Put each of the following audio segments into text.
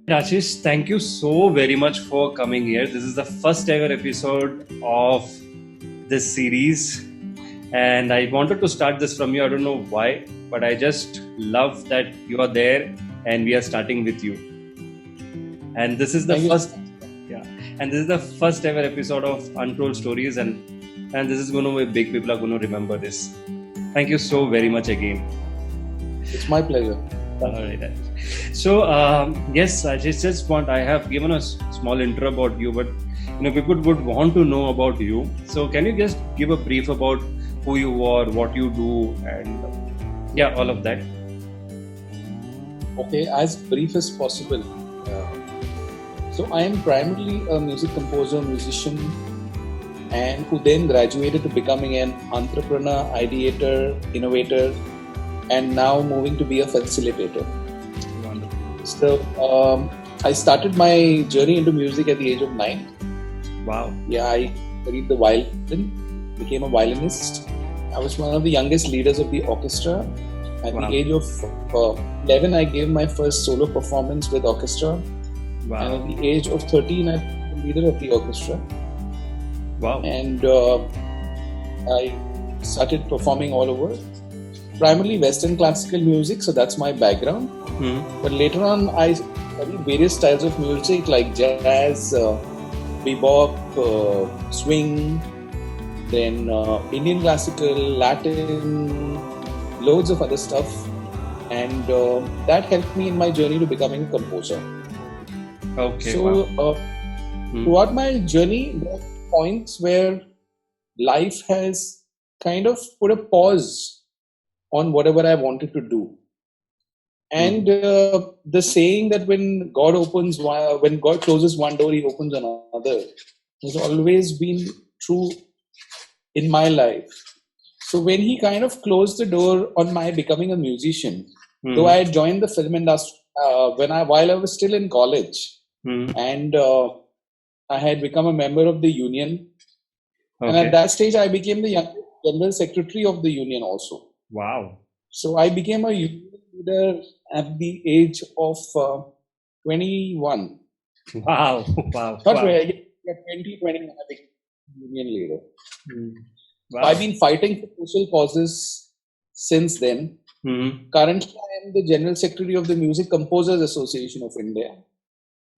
Ashish, thank you so very much for coming here. This is the first ever episode of this series, and I wanted to start this from you. I don't know why, but I just love that you are there and we are starting with you. And this is the Thank you. first, yeah, and this is the first ever episode of Untold Stories, and this is going to be big. People are going to remember this. Thank you so very much again. It's my pleasure. All right. So yes, I have given a small intro about you, but people would want to know about you. So can you just give a brief about who you are, what you do, and yeah, all of that. Okay, as brief as possible. So I am primarily a music composer, musician, and who then graduated to becoming an entrepreneur, ideator, innovator, and now moving to be a facilitator. Wonderful. So I started my journey into music at the age of 9. Wow. Yeah, I studied the violin, became a violinist. I was one of the youngest leaders of the orchestra. At Wow. the age of 11, I gave my first solo performance with orchestra. Wow. And at the age of 13, I became the leader of the orchestra. Wow. And I started performing all over. Primarily Western classical music, so that's my background. But later on, I studied various styles of music like jazz, bebop, swing, then Indian classical, Latin, loads of other stuff. And that helped me in my journey to becoming a composer. Okay. So Wow. throughout my journey, there are points where life has kind of put a pause on whatever I wanted to do. And the saying that when God closes one door, He opens another, has always been true in my life. So when He kind of closed the door on my becoming a musician, though I had joined the film industry while I was still in college, and I had become a member of the union, and at that stage I became the youngest general secretary of the union also. Wow. So I became a union leader at the age of 21. Wow. Wow. Not Wow. 20, 21, I became union leader. Wow. So I've been fighting for social causes since then. Currently, I am the General Secretary of the Music Composers Association of India.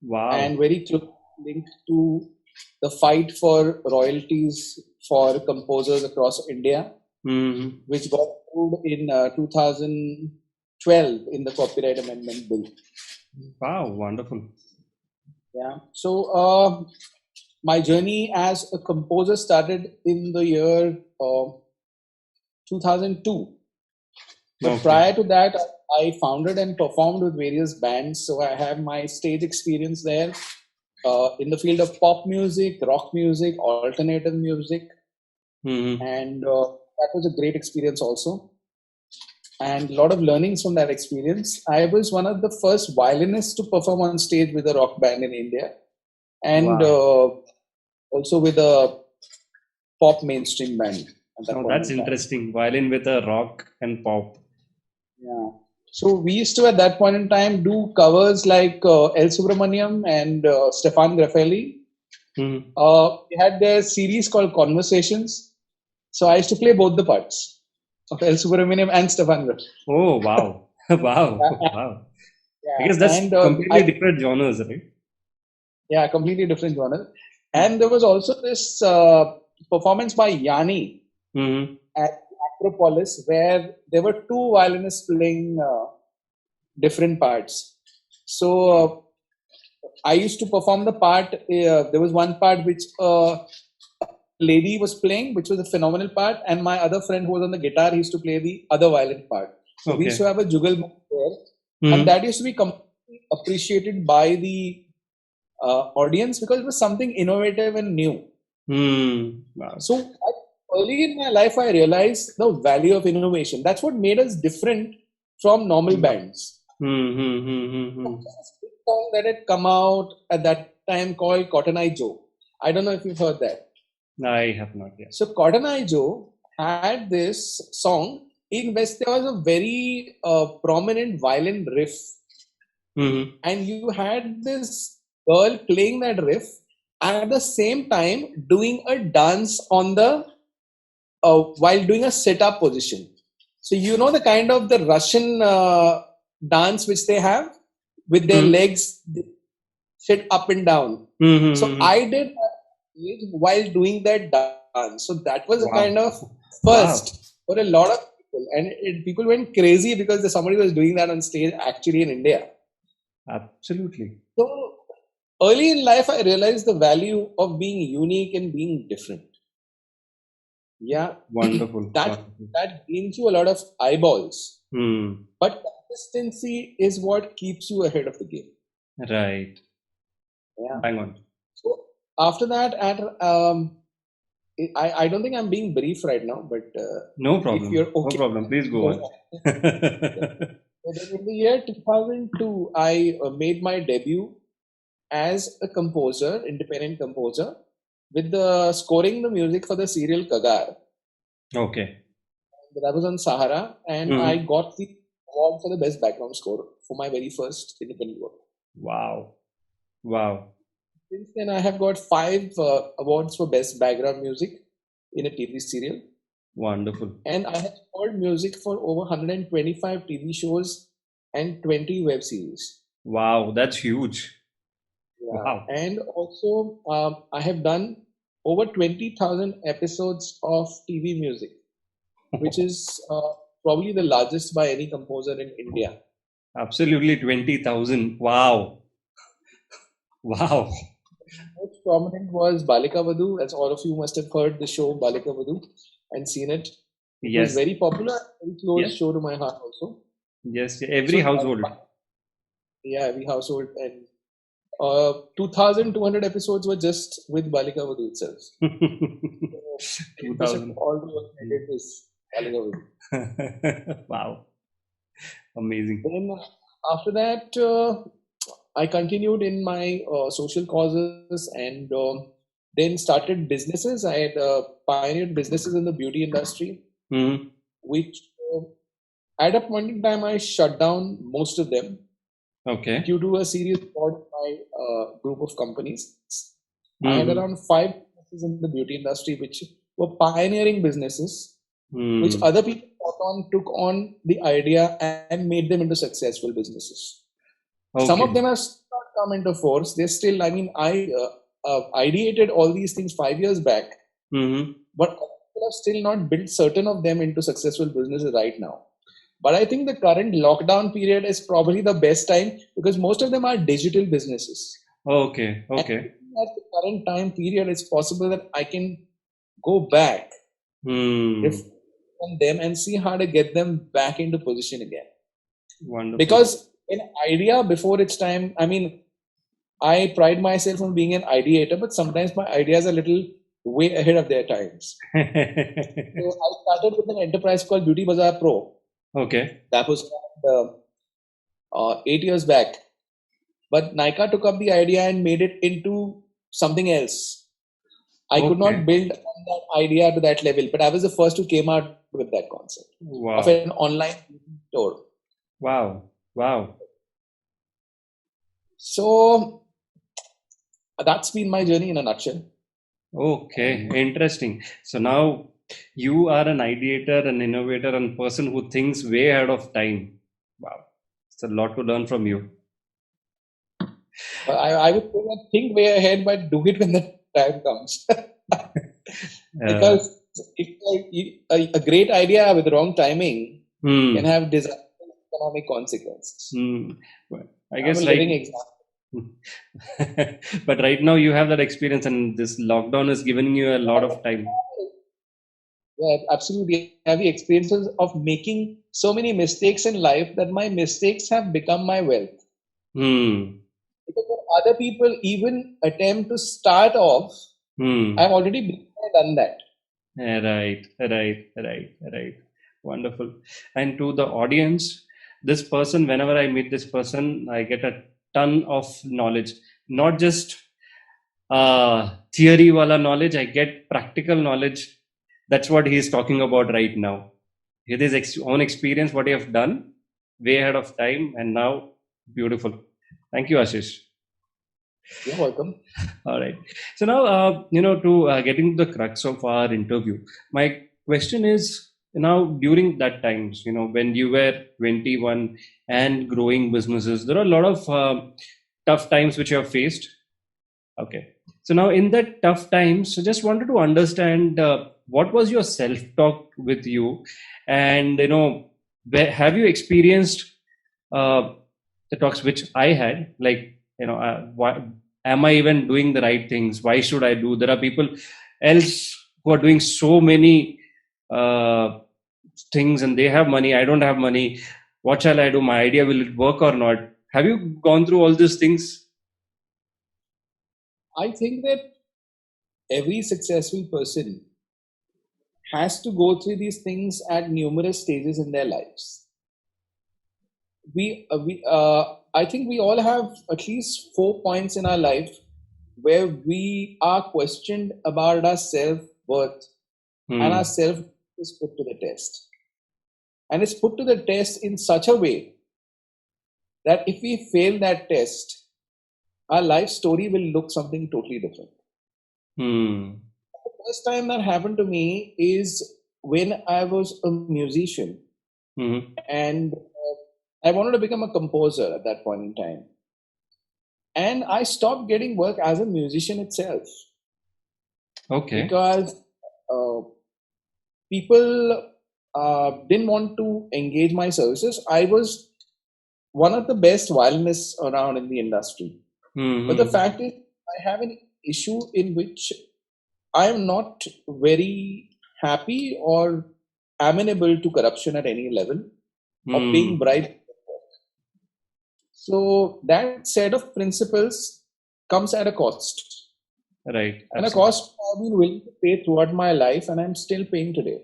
Wow. And very closely linked to the fight for royalties for composers across India, which got approved in 2012 in the Copyright Amendment Bill. Wow, wonderful. Yeah. So my journey as a composer started in the year 2002. But prior to that, I founded and performed with various bands. So I have my stage experience there in the field of pop music, rock music, alternative music. And that was a great experience also. And a lot of learnings from that experience. I was one of the first violinists to perform on stage with a rock band in India. And also with a pop mainstream band. That's interesting. Violin with a rock and pop. Yeah. So we used to, at that point in time, do covers like El Subramaniam and Stefan Grafelli. We had their series called Conversations. So I used to play both the parts of El Subramaniam and Stefan Grafelli. Oh, wow. Wow. Wow. Yeah. Because that's completely different genres, right? Yeah, completely different genres. And there was also this performance by Yanni at Acropolis, where there were two violinists playing different parts. So I used to perform the part. There was one part which a lady was playing, which was a phenomenal part, and my other friend who was on the guitar, he used to play the other violin part. So we used to have a jugal there, and that used to be completely appreciated by the audience because it was something innovative and new. Wow. So early in my life, I realized the value of innovation. That's what made us different from normal bands. A song that had come out at that time called Cotton Eye Joe. I don't know if you've heard that. I have not yet. So Cotton Eye Joe had this song in which there was a very prominent violin riff. Mm-hmm. and you had this girl playing that riff at the same time doing a dance on the while doing a sit-up position. So you know the kind of the Russian dance which they have with their Mm-hmm. legs sit up and down. So Mm-hmm. I did that while doing that dance. So that was a kind of Wow. first Wow. for a lot of people, and people went crazy because somebody was doing that on stage actually in India. Absolutely. So early in life, I realized the value of being unique and being different. Yeah, Wonderful. that Wonderful. that gains you a lot of eyeballs, Hmm. but consistency is what keeps you ahead of the game. Right. Yeah. Bang on. So after that, at I don't think I'm being brief right now, but No if problem. you're No okay, problem. Please go on. so then in the year 2002, I made my debut as a composer, independent composer, with the scoring the music for the serial Kagar. Okay. That was on Sahara, and I Mm-hmm. got the award for the best background score for my very first independent work. Wow. Wow. Since then, I have got 5 awards for best background music in a TV serial, Wonderful. and I have scored music for over 125 TV shows and 20 web series. Wow. That's huge. Yeah, Wow. and also I have done over 20,000 episodes of TV music, which is probably the largest by any composer in India. Absolutely 20,000. Wow. Wow. Most prominent was Balika Vadhu, as all of you must have heard the show Balika Vadhu and seen it. It was Yes. very popular, very close Yes. show to my heart also. Yes. Every So, household. yeah, every household, and 2,200 episodes were just with Balika Vadhu itself. So 10% of 2000. all the work I did was Balika Vadhu. Wow. Amazing. Then after that, I continued in my social causes and then started businesses. I had pioneered businesses in the beauty industry, Mm-hmm. which at a point in time I shut down most of them Okay. due to a serious fraud in my group of companies. I had Mm-hmm. around 5 businesses in the beauty industry, which were pioneering businesses, which Mm. other people took on the idea and made them into successful businesses. Some of Okay. them have still not come into force. They're still, I mean, I ideated all these things 5 years back, Mm-hmm. but people have still not built certain of them into successful businesses right now. But I think the current lockdown period is probably the best time because most of them are digital businesses. Okay. And Okay. at the current time period, it's possible that I can go back, Hmm. reflect on them, and see how to get them back into position again. Wonderful. Because an idea before its time, I mean, I pride myself on being an ideator, but sometimes my ideas are a little way ahead of their times. So I started with an enterprise called Beauty Bazaar Pro. Okay. That was around, 8 years back. But Nika took up the idea and made it into something else. I could not Okay. build on that idea to that level, but I was the first who came out with that concept of Wow. an online store. Wow. Wow. So that's been my journey in a nutshell. Okay. Interesting. So now you are an ideator, an innovator, and person who thinks way ahead of time. Wow. It's a lot to learn from you. I would say that think way ahead, but do it when the time comes. Uh, Because if a great idea with wrong timing can hmm. have disastrous economic consequences. Hmm. Well, I I'm a guess living right. example. But right now you have that experience, and this lockdown is giving you a lot of time. Yeah, absolutely. I have the experiences of making so many mistakes in life that my mistakes have become my wealth. Hmm. Because when other people even attempt to start off, Hmm. I've already been there, done that. Right, right, right, right. Wonderful. And to the audience, this person, whenever I meet this person, I get a ton of knowledge. Not just theory wala knowledge, I get practical knowledge. That's what he's talking about right now. With his own experience, what he have done, way ahead of time, and now Beautiful. Thank you, Ashish. You're welcome. All right. So now, to getting to the crux of our interview, my question is, now during that times, when you were 21 and growing businesses, there are a lot of tough times which you have faced. Okay. So now in that tough times, I just wanted to understand what was your self-talk with you, and have you experienced uh, the talks which I had, like why am I even doing the right things? Why should I do? There are people else who are doing so many uh, things, and they have money. I don't have money. What shall I do? My idea, will it work or not? Have you gone through all these things? I think that every successful person has to go through these things at numerous stages in their lives. I think we all have at least 4 points in our life where we are questioned about our self worth, and our Hmm. self is put to the test. And it's put to the test in such a way that if we fail that test, our life story will look something totally different. Hmm. The first time that happened to me is when I was a musician, Hmm. and I wanted to become a composer at that point in time. And I stopped getting work as a musician itself Okay. because uh, people didn't want to engage my services. I was one of the best violinists around in the industry. But the Hmm. fact is, I have an issue in which I am not very happy or amenable to corruption at any level or being Hmm. bribed. So that set of principles comes at a cost, Right. and a Absolutely. cost I've been willing to pay throughout my life, and I'm still paying today.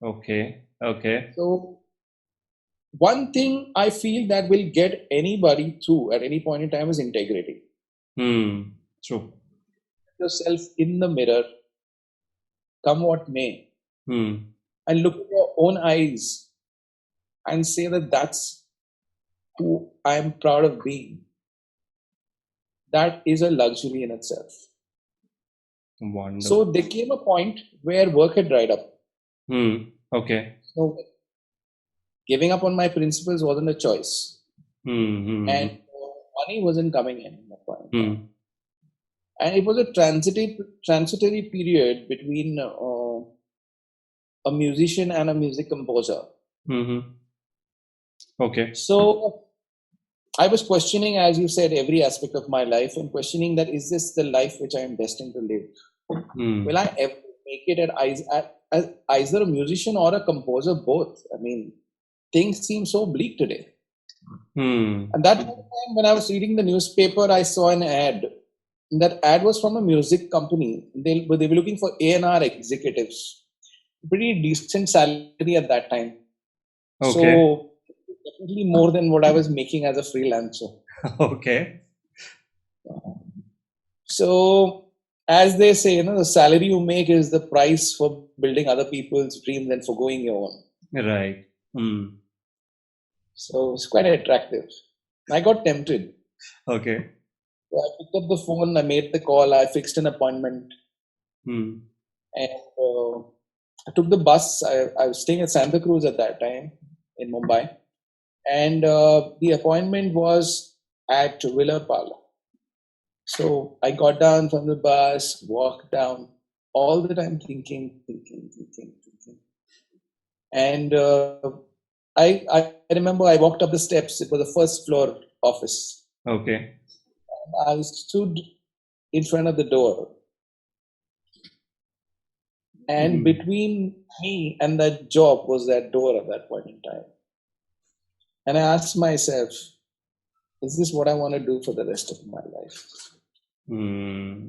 Okay. Okay. So one thing I feel that will get anybody through at any point in time is integrity. Hmm. True. Yourself in the mirror, come what may, Hmm. and look at your own eyes and say that that's who I am proud of being. That is a luxury in itself. So Wonderful. there came a point where work had dried up. Hmm. Okay. So giving up on my principles wasn't a choice, Hmm. Hmm. and money wasn't coming in at that point in time. Hmm. And it was a transitory period between a musician and a music composer. Hmm. Hmm. Okay. So I was questioning, as you said, every aspect of my life, and questioning that, is this the life which I am destined to live? Will Hmm. I ever make it as either a musician or a composer? Both. I mean, things seem so bleak today. Hmm. And that time, when I was reading the newspaper, I saw an ad. That ad was from a music company. They were looking for A&R executives. Pretty decent salary at that time. Okay. So definitely more than what I was making as a freelancer. Okay. So as they say, the salary you make is the price for building other people's dreams and forgoing your own. Right. Hmm. So it's quite attractive. I got tempted. Okay. So I picked up the phone, I made the call, I fixed an appointment, Hmm. and I took the bus. I was staying at Santa Cruz at that time in Mumbai, and the appointment was at Villa Pala. So I got down from the bus, walked down, all the time thinking. And I remember I walked up the steps. It was a first floor office. Okay. I stood in front of the door, and Hmm. between me and that job was that door at that point in time. And I asked myself, is this what I want to do for the rest of my life? Hmm.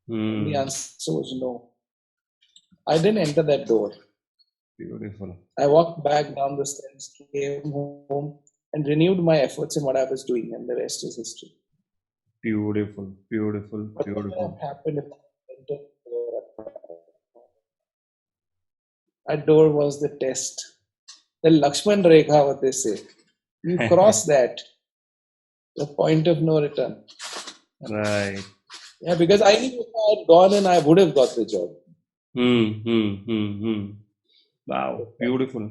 And the Hmm. answer was no. I didn't enter that door. Beautiful. I walked back down the stairs, came home, and renewed my efforts in what I was doing, and the rest is history. Beautiful. Beautiful. What would Beautiful. have happened if I entered the door? That door was the test. The Lakshman Rekha, what they say. You cross that, the point of no return. Right. Yeah, because I knew if I had gone and I would have got the job. Wow. Beautiful.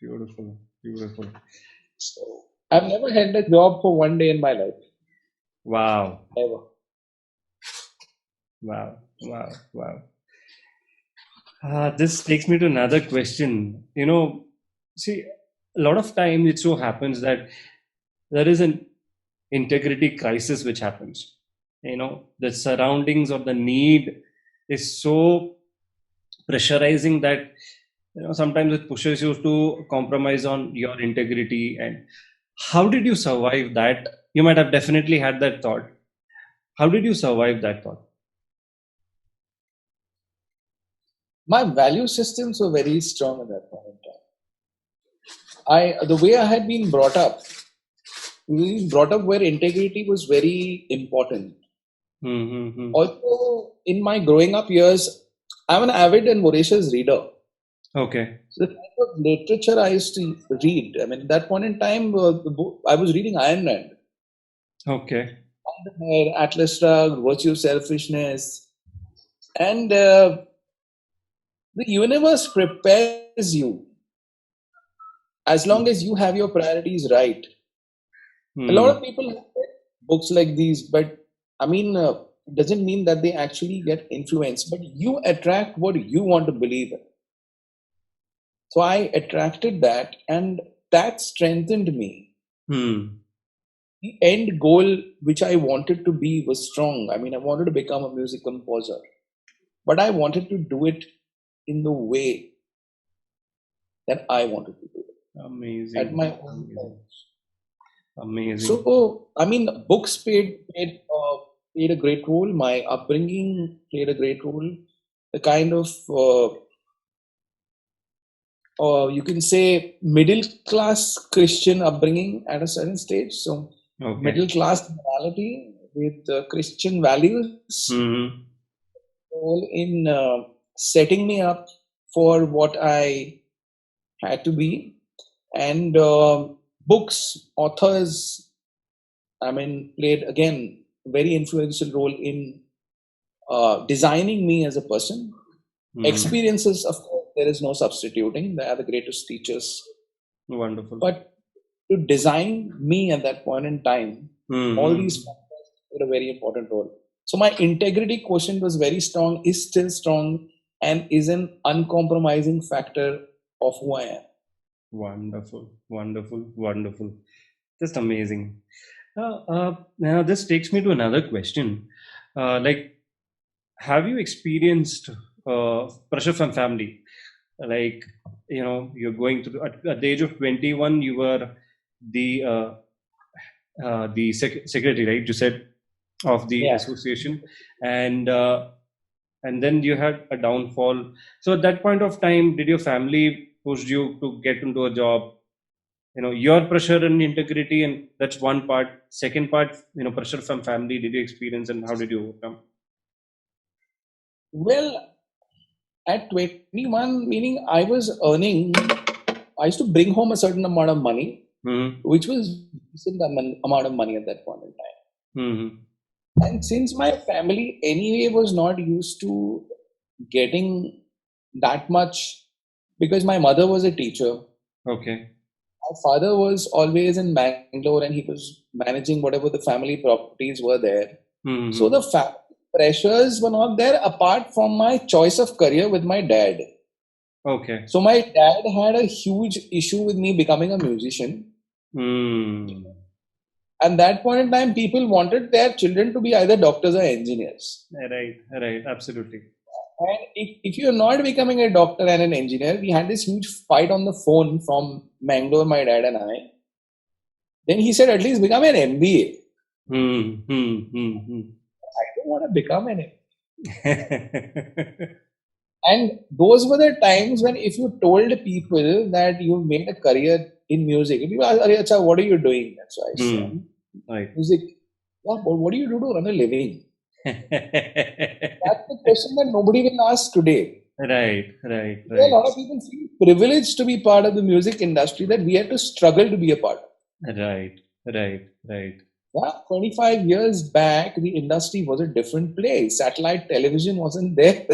Beautiful. Beautiful. So I've never had a job for one day in my life, Wow. ever. Wow. Wow. Wow. This takes me to another question. See, a lot of times it so happens that there is an integrity crisis which happens. The surroundings or the need is so pressurizing that sometimes it pushes you to compromise on your integrity. And how did you survive that? You might have definitely had that thought. How did you survive that thought? My value systems were very strong at that point in time. The way I had been brought up, where integrity was very important. Mm-hmm. Also, in my growing up years, I'm an avid and voracious reader. Okay. So the kind of literature I used to read, I mean, at that point in time, I was reading Ayn Rand, Okay. Atlas Shrugged, Virtue, Selfishness, and the universe prepares you as long as you have your priorities right. A lot of people have read books like these, but I mean, it doesn't mean that they actually get influenced, but you attract what you want to believe in. So I attracted that, and that strengthened me. Hmm. The end goal, which I wanted to be, was strong. I mean, I wanted to become a music composer, but I wanted to do it in the way that I wanted to do it at Amazing. my own Amazing. terms. Amazing. So, I mean, books played a great role. My upbringing played a great role. The kind of you can say middle class Christian upbringing at a certain stage. So, Okay. middle class morality with Christian values Mm-hmm. role in setting me up for what I had to be. And books, authors, I mean, played again very influential role in designing me as a person. Mm-hmm. Experiences, of course, there is no substituting. They are the greatest teachers. Wonderful. But to design me at that point in time, all these factors played a very important role. So my integrity quotient was very strong, is still strong, and is an uncompromising factor of who I am. Wonderful. Wonderful. Wonderful. Just amazing. Now this takes me to another question. Like, have you experienced pressure from family? Like, you're going through at the age of 21, you were the secretary, right? You said of the Yeah. association, and then you had a downfall. So at that point of time, did your family push you to get into a job? Your pressure and integrity, and that's one part. Second part, pressure from family. Did you experience, and how did you overcome? Well, at 21, meaning I was earning, I used to bring home a certain amount of money, Mm-hmm. which was decent amount of money at that point in time. Mm-hmm. And since my family anyway was not used to getting that much, because my mother was a teacher, Okay. my father was always in Bangalore and he was managing whatever the family properties were there. So Mm-hmm. the pressures were not there apart from my choice of career with my dad. Okay. So my dad had a huge issue with me becoming a musician. Mm. And that point in time, people wanted their children to be either doctors or engineers. Right. Right. Absolutely. And if you're not becoming a doctor and an engineer, we had this huge fight on the phone from Mangalore, my dad and I. Then he said, at least become an MBA. I don't want to become an MBA. And those were the times when if you told people that you made a career in music, people ask, "Arey, acha, what are you doing?" That's why I said, Right. music. What do you do to earn a living? That's the question that nobody will ask today. Right, right, A right, lot of people feel privileged to be part of the music industry that we had to struggle to be a part of. right, right, right, Yeah, 25 years back, the industry was a different place. Satellite television wasn't there.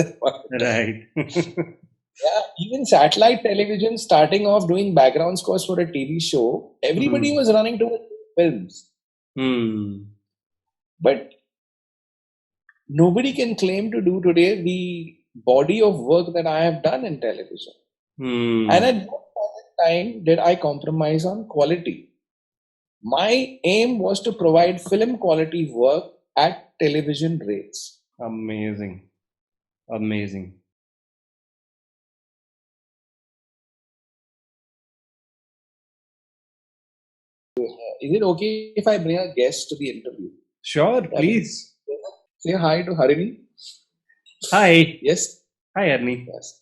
right. Yeah, even satellite television starting off doing background scores for a TV show, everybody Hmm. was running towards films. Hmm. But nobody can claim to do today the body of work that I have done in television. And Hmm. at no point in time did I compromise on quality. My aim was to provide film quality work at television rates. Amazing. Amazing. Is it okay if I bring a guest to the interview? Sure, I mean, please. say hi to Harini. Hi. Yes, Hi, Ernie. yes.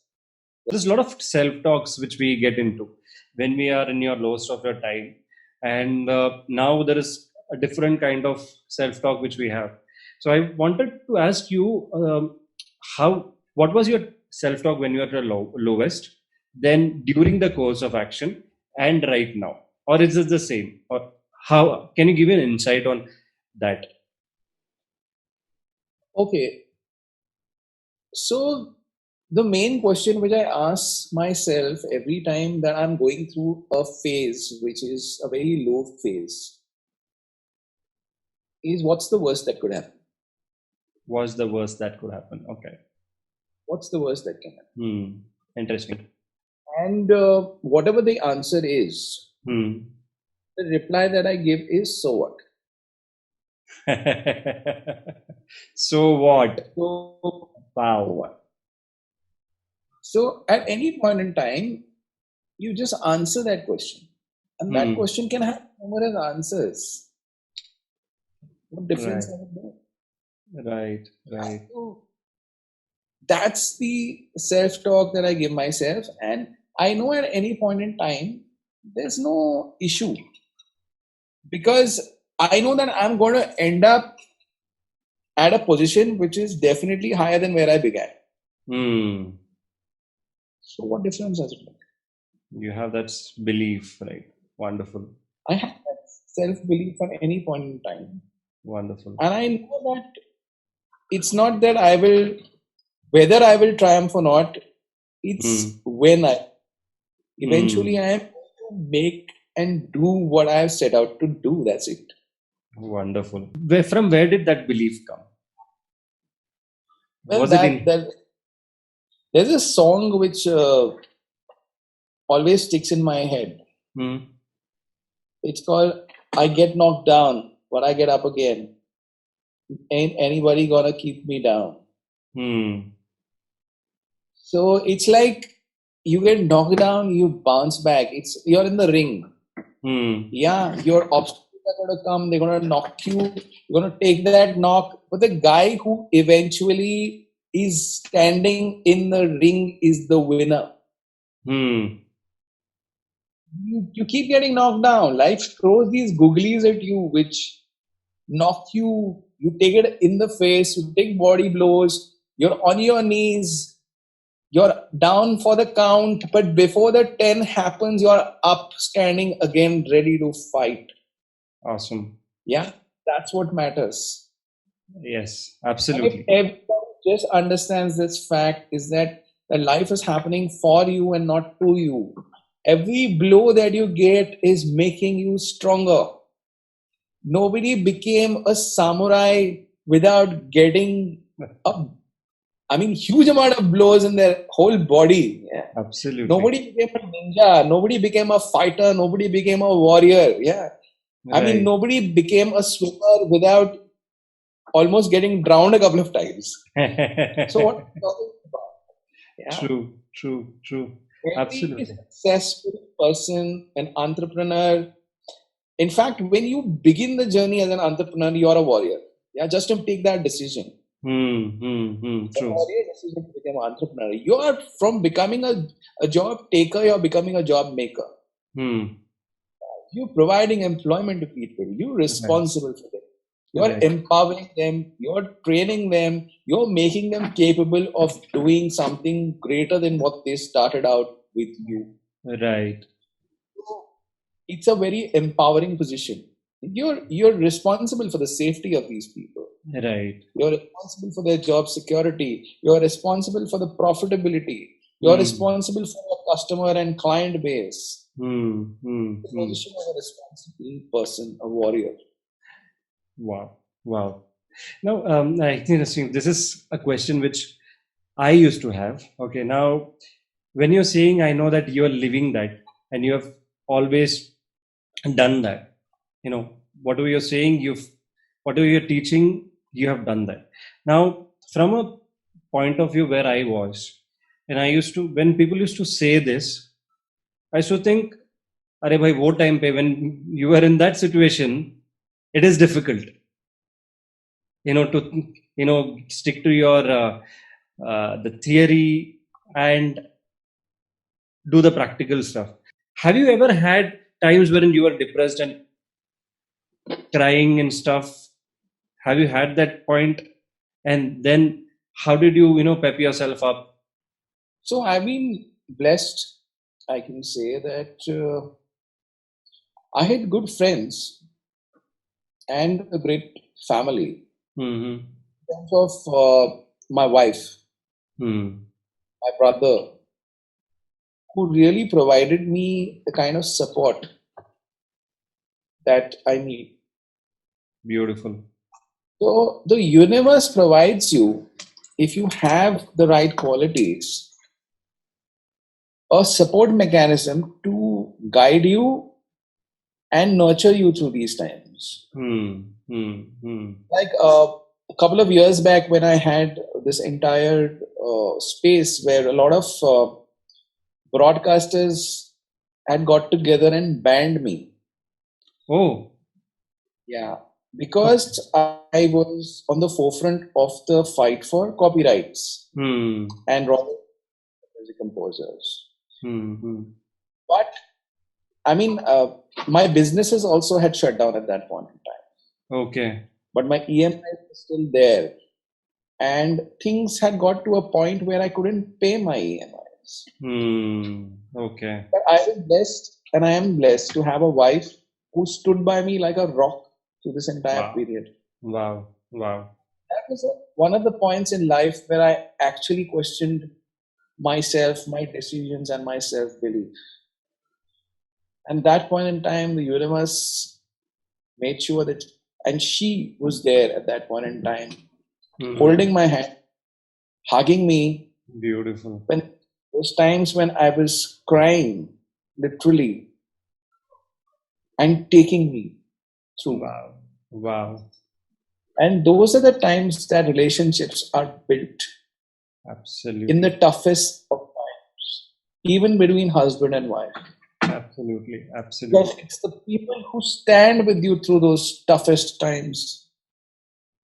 There's a lot of self talks which we get into when we are in your lowest of your time, and now there is a different kind of self talk which we have. So I wanted to ask you, how what was your self talk when you were at your lowest, then during the course of action, and right now, or is it the same, or how can you give an insight on that? Okay, so the main question which I ask myself every time that I'm going through a phase which is a very low phase is what's the worst that could happen? Was the worst that could happen? Okay. What's the worst that can happen? Interesting. And whatever the answer is, Hmm. the reply that I give is so what? So what? So, so Wow. what? So at any point in time, you just answer that question. And that Hmm. question can have numerous answers. What difference Right. does it make? Right. Right. So that's the self talk that I give myself. And I know at any point in time, there's no issue because I know that I'm going to end up at a position which is definitely higher than where I began. Hmm. So what difference does it make? You have that belief, right? Wonderful. I have that self belief at any point in time. Wonderful. And I know that it's not that I will, whether I will triumph or not, it's Hmm. when I eventually Hmm. I am going to make and do what I have set out to do. That's it. Wonderful. From where did that belief come? Well, Was it in? there's a song which always sticks in my head. Hmm. It's called "I Get Knocked Down, but I Get Up Again." Ain't anybody gonna keep me down? Hmm. So it's like you get knocked down, you bounce back. It's you're in the ring. Hmm. Yeah, your obstacles are gonna come. They're gonna knock you. You're gonna take that knock. But the guy who eventually is standing in the ring is the winner. Hmm. You keep getting knocked down. Life throws these googlies at you, which knock you. You take it in the face. You take body blows. You're on your knees. You're down for the count. But before the 10 happens, you're up, standing again, ready to fight. Awesome. Yeah, that's what matters. Yes. And if Absolutely. everybody just understands this fact, is that the life is happening for you and not to you. Every blow that you get is making you stronger. Nobody became a samurai without getting a, I mean, huge amount of blows in their whole body. Yeah. Absolutely. Nobody became a ninja. Nobody became a fighter. Nobody became a warrior. Yeah. I mean, Right. nobody became a swimmer without almost getting drowned a couple of times. So what are you talking about? Yeah. True. True. True. Every Absolutely. successful person, an entrepreneur, in fact, when you begin the journey as an entrepreneur, you're a warrior. Yeah, just to take that decision. A True. warrior decision to become an entrepreneur. You are from becoming a job taker, you're becoming a job maker. Hmm. You're providing employment to people. You're Right. responsible for them. You're Right. empowering them, you're training them, you're making them capable of doing something greater than what they started out with you. Right. It's a very empowering position. You're responsible for the safety of these people. Right. You're responsible for their job security. You're responsible for the profitability. You're Hmm. responsible for your customer and client base. Hmm. Hmm. The Hmm. position of a responsible person, a warrior. Wow. Wow. Now, I think interesting. This is a question which I used to have. Okay. Now, when you're saying, I know that you're living that and you have always done that. Whatever you're saying, whatever you're teaching, you have done that. Now, from a point of view where I was, and I used to, when people used to say this, I used to think, Are bhai, wo time pe, when you were in that situation, it is difficult, to, stick to your, the theory and do the practical stuff. Have you ever had times wherein you were depressed and crying and stuff? Have you had that point? And then how did you, pep yourself up? So I've been blessed. I can say that I had good friends and a great family. Mm-hmm. In terms of my wife, Hmm. my brother, who really provided me the kind of support that I need. Beautiful. So the universe provides you, if you have the right qualities, a support mechanism to guide you and nurture you through these times. Hmm. Hmm. Hmm. Like a couple of years back, when I had this entire space where a lot of broadcasters had got together and banned me. Oh. Yeah, Okay. because I was on the forefront of the fight for copyrights Hmm. and royalty music composers. Hmm. Hmm. But I mean, my businesses also had shut down at that point in time. Okay. But my EMI was still there, and things had got to a point where I couldn't pay my EMIs. Hmm. Okay. But I was blessed, and I am blessed to have a wife who stood by me like a rock through this entire Wow. period. Wow. Wow. That was one of the points in life where I actually questioned myself, my decisions, and my self belief. And that point in time, the universe made sure that, and she was there at that point in time, Hmm. holding my hand, hugging me Beautiful. when those times when I was crying, literally, and taking me through. Wow. Wow. And those are the times that relationships are built in the Absolutely. toughest of times, even between husband and wife. Absolutely. Because Absolutely. it's the people who stand with you through those toughest times.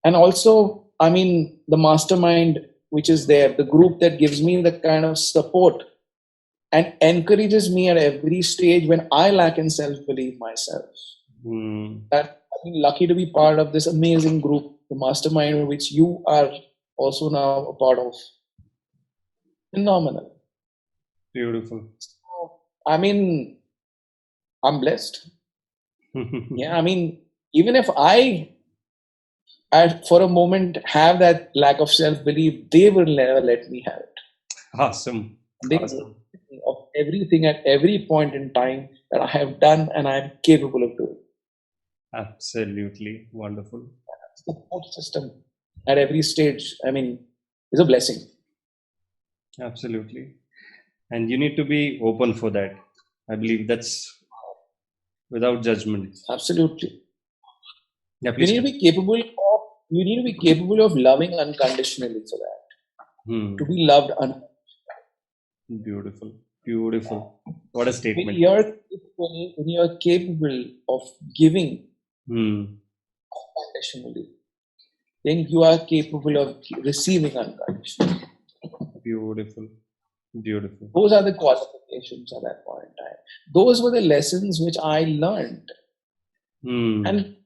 And also, I mean, the mastermind which is there, the group that gives me the kind of support and encourages me at every stage when I lack in self belief myself. Hmm. That I've been lucky to be part of this amazing group, the mastermind, which you are also now a part of. Phenomenal. Beautiful. So, I mean, I'm blessed. Yeah, I mean, even if I, for a moment, have that lack of self belief, they will never let me have it. Awesome. They Awesome. remind me of everything at every point in time that I have done and I am capable of doing. Absolutely. Wonderful. The support system at every stage, I mean, is a blessing. Absolutely. And you need to be open for that. I believe that's without judgment. Absolutely. Yeah, You please need to be capable of loving unconditionally for that. To Hmm. be loved Beautiful. Beautiful. What a when statement. you're capable of giving Hmm. unconditionally, then you are capable of receiving unconditionally. Beautiful. Beautiful. Those are the qualifications at that point in time. Those were the lessons which I learned. Hmm. And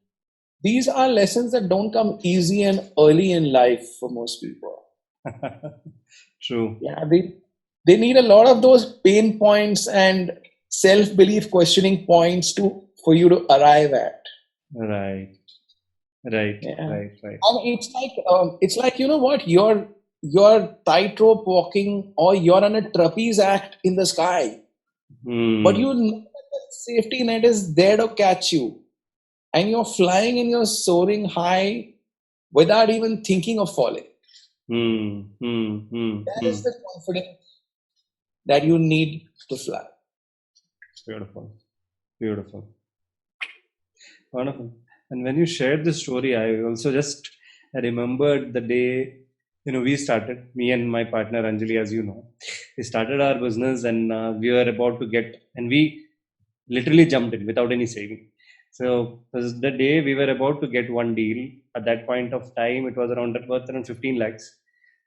these are lessons that don't come easy and early in life for most people. True. Yeah, they need a lot of those pain points and self-belief questioning points to for you to arrive at. Right. Right. Yeah. Right. Right. And it's like, you know what, you're tightrope walking, or you're on a trapeze act in the sky, but Hmm. you know that the safety net is there to catch you, and you're flying and you're soaring high without even thinking of falling. Hmm. Hmm. Hmm. That Hmm. is the confidence that you need to fly. Beautiful. Beautiful. Wonderful. And when you shared this story, I also just remembered the day, we started, me and my partner Anjali, as you know, we started our business, and we were about to get, and we literally jumped in without any saving. So it was the day we were about to get one deal. At that point of time, it was around worth around 15 lakhs.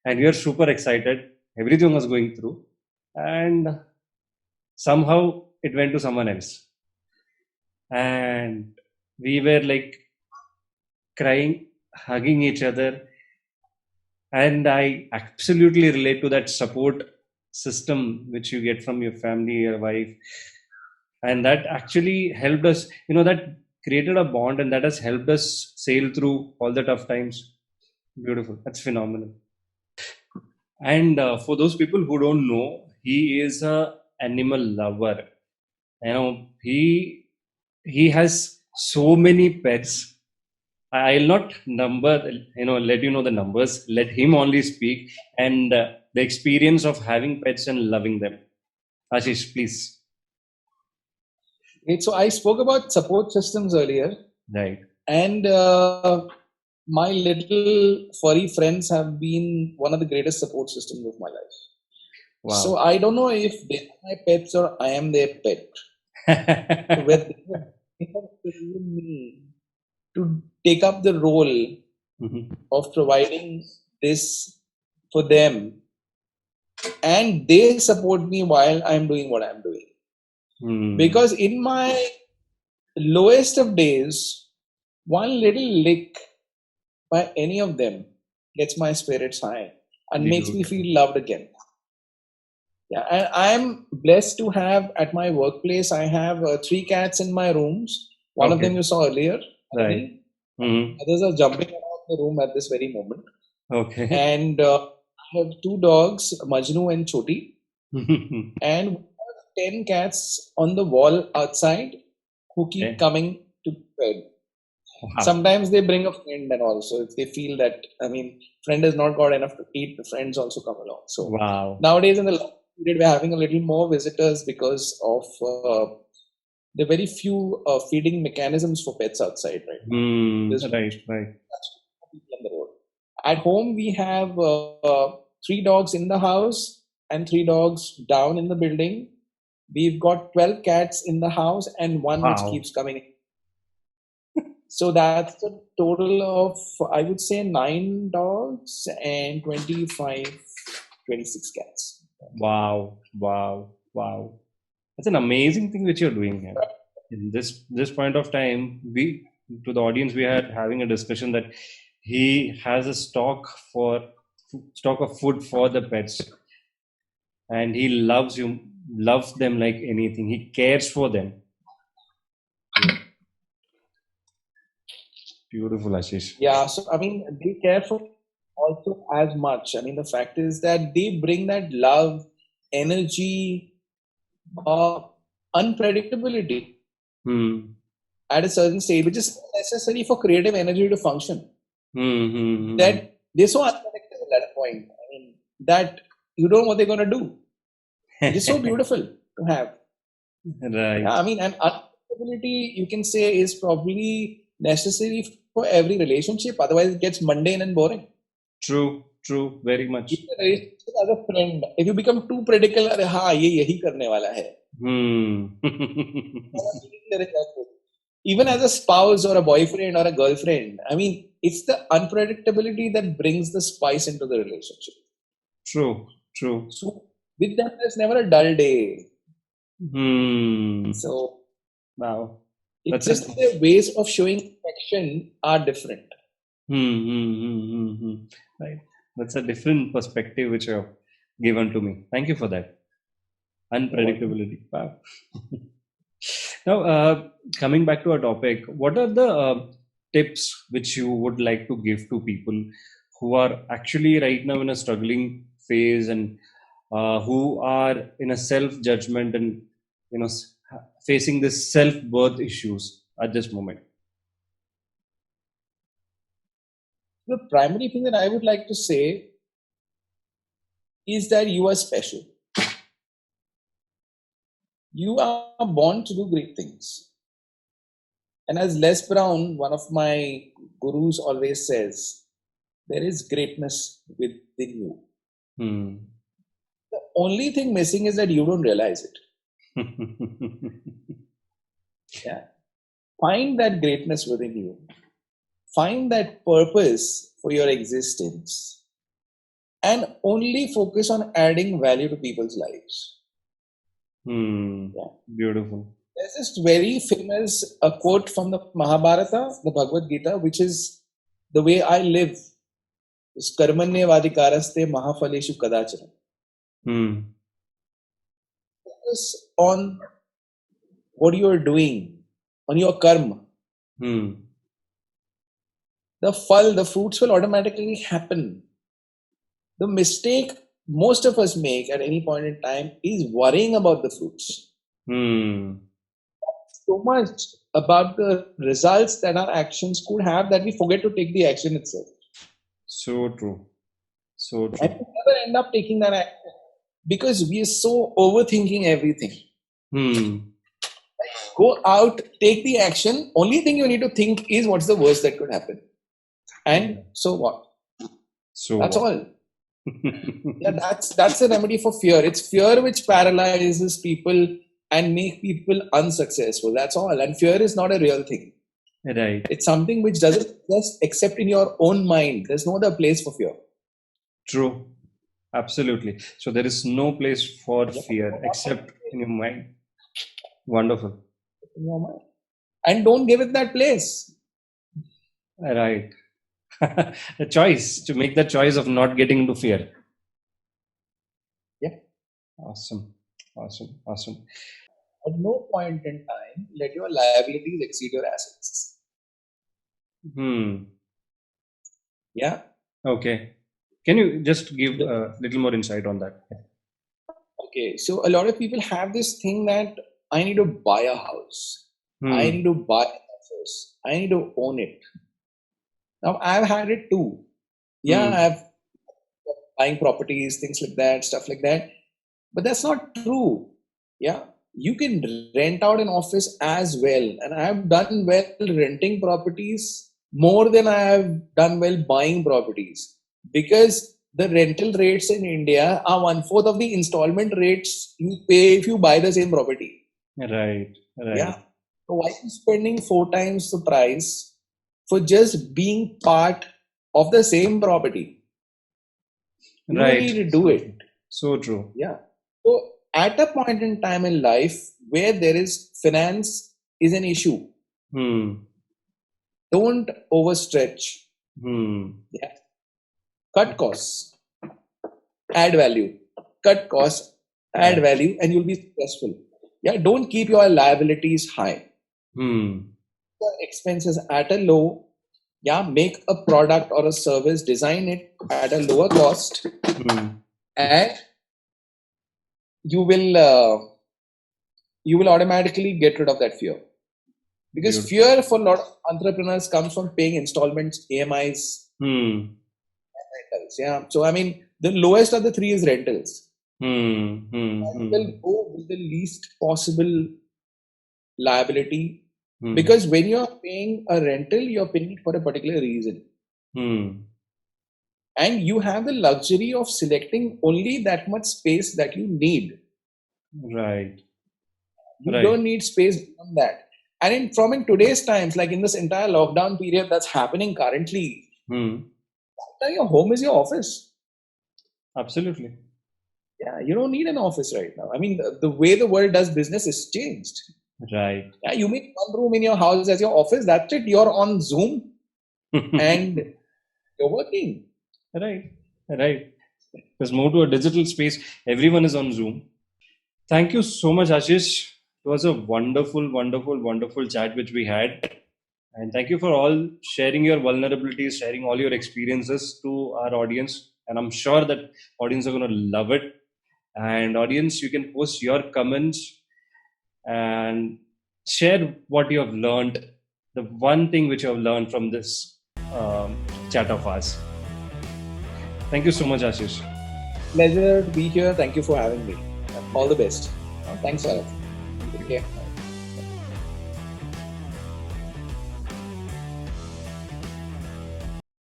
And we were super excited. Everything was going through. And somehow it went to someone else. And we were like crying, hugging each other. And I absolutely relate to that support system which you get from your family, your wife. And that actually helped us, that created a bond, and that has helped us sail through all the tough times. Beautiful. That's phenomenal. And for those people who don't know, he is a animal lover. He has so many pets. I'll not let you know the numbers. Let him only speak, and the experience of having pets and loving them. Ashish, please. Okay, so I spoke about support systems earlier, Right. and my little furry friends have been one of the greatest support systems of my life. So Wow. I don't know if they are my pets or I am their pet. So where they have chosen me to take up the role Mhm. of providing this for them, and they support me while I'm doing what I'm doing. Hmm. Because in my lowest of days, one little lick by any of them gets my spirits high and makes me Beautiful. feel loved again. Yeah, and I'm blessed to have at my workplace. I have three cats in my rooms. One of them Okay. you saw earlier, Right. Kabhi. Hmm. Others are jumping around the room at this very moment. Okay. And I have two dogs, Majnu and Choti, and we have 10 cats on the wall outside who keep Okay. coming to bed. Wow. Sometimes they bring a friend, and also if they feel that, I mean, friend has not got enough to eat, the friends also come along. So Wow. nowadays in the last period, we're having a little more visitors because of the very few feeding mechanisms for pets outside right now. There's Right. Right. people on the road. At home, we have three dogs in the house and three dogs down in the building. We've got 12 cats in the house and one which Wow. keeps coming. So that's a total of, I would say, 9 dogs and 25, 26 cats. Wow. Wow. Wow. That's an amazing thing which you're doing here. In this point of time, we to the audience we had having a discussion that he has a stock of food for the pets, and he loves them like anything. He cares for them. Beautiful, Ashish. Yeah, so I mean, they care for also as much. I mean, the fact is that they bring that love, energy, uh, unpredictability Hmm. at a certain stage, which is necessary for creative energy to function. Hmm. Hmm. Hmm. That they're so unpredictable at a point. I mean, that you don't know what they're going to do, which is so beautiful to have. Yeah, Right. I mean, and unpredictability, you can say, is probably necessary for every relationship. Otherwise, it gets mundane and boring. True. True. Very much. Even a relationship as a friend, if you become too predictable, अरे हाँ ये यही करने वाला है. Hmm. Even as a spouse or a boyfriend or a girlfriend, I mean, it's the unpredictability that brings the spice into the relationship. True. True. So with them, there's never a dull day. Hmm. So Wow. it's That's a just their ways of showing affection action are different. Right. That's a different perspective which you have given to me. Thank you for that. You're welcome. Unpredictability. Wow. Now, coming back to our topic, what are the tips which you would like to give to people who are actually right now in a struggling phase and who are in a self judgment and you know facing this self worth issues at this moment? The primary thing that I would like to say is that you are special. You are born to do great things. And as Les Brown, one of my gurus, always says, there is greatness within you. Hmm. The only thing missing is that you don't realize it. Yeah. Find that greatness within you. Find that purpose for your existence. And only focus on adding value to people's lives. Yeah. Beautiful. There's this very famous quote from the Mahabharata, the Bhagavad Gita, which is the way I live is karmanye vadikaraste mahaphaleshu kadachana. Focus on what you are doing, on your karma. The fruits will automatically happen. The mistake most of us make at any point in time is worrying about the fruits. So much about the results that our actions could have that we forget to take the action itself. So true. So And true. we never end up taking that action because we are so overthinking everything. Go out, take the action. Only thing you need to think is what's the worst that could happen. And so what? So That's what? all. Yeah, that's the remedy for fear. It's fear which paralyzes people and make people unsuccessful. That's all. And fear is not a real thing. Right. It's something which doesn't exist except in your own mind. There's no other place for fear. True. Absolutely. So there is no place for fear except in your mind. Wonderful. In your mind. And don't give it that place. Right. A choice to make the choice of not getting into fear. Yeah. Awesome. Awesome. Awesome. At no point in time let your liabilities exceed your assets. Yeah. Okay. Can you just give a little more insight on that? Okay. So a lot of people have this thing that I need to buy a house. I need to buy an office. I need to own it. Now I've had it too. Yeah, I've buying properties, things like that, stuff like that. But that's not true. Yeah. You can rent out an office as well. And I've done well renting properties more than I have done well buying properties. Because the rental rates in India are 1/4 of the installment rates you pay if you buy the same property. Right. Right. Yeah. So why are you spending 4 times the price for just being part of the same property? You don't need to do it. So true. Yeah. So at a point in time in life where there is finance is an issue, don't overstretch. Yeah. Cut costs, add value. Cut costs, add value, and you'll be successful. Yeah. Don't keep your liabilities high. Your expenses at a low. Yeah. Make a product or a service, design it at a lower cost, and you will automatically get rid of that fear. Because fear for a lot of entrepreneurs comes from paying installments, AMIs, and rentals. Yeah. So, I mean, the lowest of the three is rentals. Will go with the least possible liability. Because when you're paying a rental, you're paying it for a particular reason. And you have the luxury of selecting only that much space that you need. Right. You don't need space beyond that. And in today's times, like in this entire lockdown period that's happening currently, your home is your office. Absolutely. Yeah, you don't need an office right now. I mean, the way the world does business is changed. Right. Yeah, you make one room in your house as your office. That's it. You're on Zoom and you're working. Right. Right. Just move to a digital space. Everyone is on Zoom. Thank you so much, Ashish. It was a wonderful, wonderful, wonderful chat which we had. And thank you for all sharing your vulnerabilities, sharing all your experiences to our audience. And I'm sure that audience are going to love it. And audience, you can post your comments and share what you have learned, the one thing which you have learned from this chat of ours. Thank you so much, Ashish. Pleasure to be here. Thank you for having me. All the best. Thanks, Bharat. Take care.